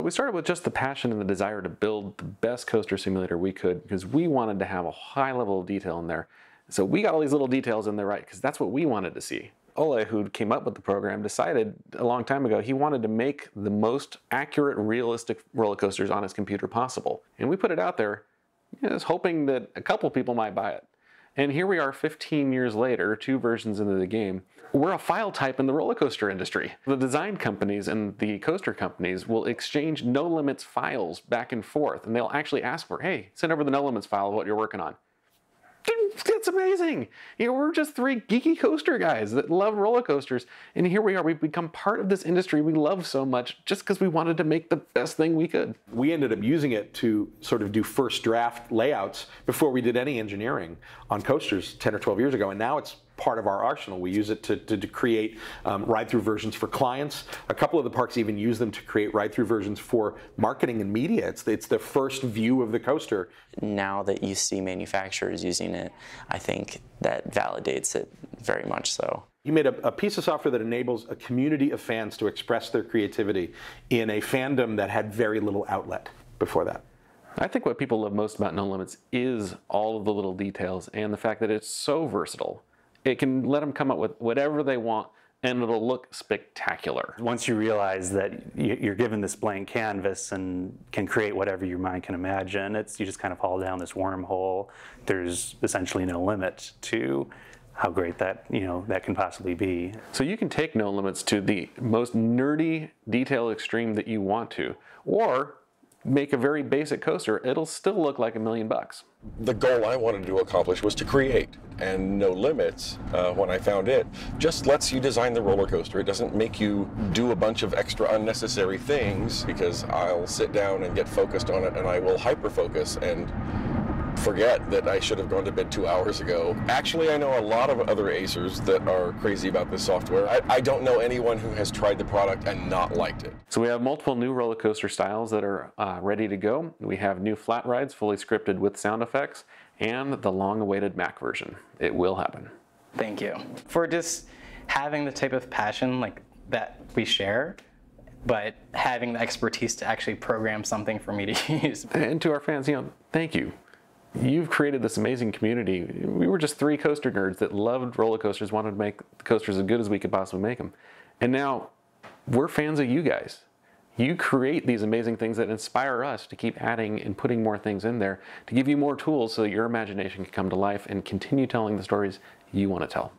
We started with just the passion and the desire to build the best coaster simulator we could because we wanted to have a high level of detail in there. So we got all these little details in there right because that's what we wanted to see. Ole, who came up with the program, decided a long time ago he wanted to make the most accurate, realistic roller coasters on his computer possible. And we put it out there just hoping that a couple people might buy it. And here we are 15 years later, 2 versions into the game. We're a file type in the roller coaster industry. The design companies and the coaster companies will exchange NoLimits files back and forth, and they'll actually ask for, hey, send over the NoLimits file of what you're working on. That's amazing. You know, we're just 3 geeky coaster guys that love roller coasters, and here we are. We've become part of this industry we love so much just because we wanted to make the best thing we could. We ended up using it to sort of do first draft layouts before we did any engineering on coasters 10 or 12 years ago, and now it's part of our arsenal. We use it to create ride-through versions for clients. A couple of the parks even use them to create ride-through versions for marketing and media. It's the first view of the coaster. Now that you see manufacturers using it, I think that validates it very much so. You made a piece of software that enables a community of fans to express their creativity in a fandom that had very little outlet before that. I think what people love most about NoLimits is all of the little details and the fact that it's so versatile. It can let them come up with whatever they want and it'll look spectacular. Once you realize that you're given this blank canvas and can create whatever your mind can imagine, you just kind of fall down this wormhole. There's essentially no limit to how great that, that can possibly be. So you can take NoLimits to the most nerdy detail extreme that you want to, or make a very basic coaster. It'll still look like $1 million. The goal I wanted to accomplish was to create, and NoLimits, when I found it, just lets you design the roller coaster. It doesn't make you do a bunch of extra unnecessary things, because I'll sit down and get focused on it and I will hyper-focus and forget that I should have gone to bed 2 hours ago. Actually, I know a lot of other Acers that are crazy about this software. I don't know anyone who has tried the product and not liked it. So we have multiple new roller coaster styles that are ready to go. We have new flat rides, fully scripted with sound effects, and the long-awaited Mac version. It will happen. Thank you for just having the type of passion like that we share, but having the expertise to actually program something for me to use. And to our fans, thank you. You've created this amazing community. We were just 3 coaster nerds that loved roller coasters, wanted to make the coasters as good as we could possibly make them. And now we're fans of you guys. You create these amazing things that inspire us to keep adding and putting more things in there to give you more tools so that your imagination can come to life and continue telling the stories you want to tell.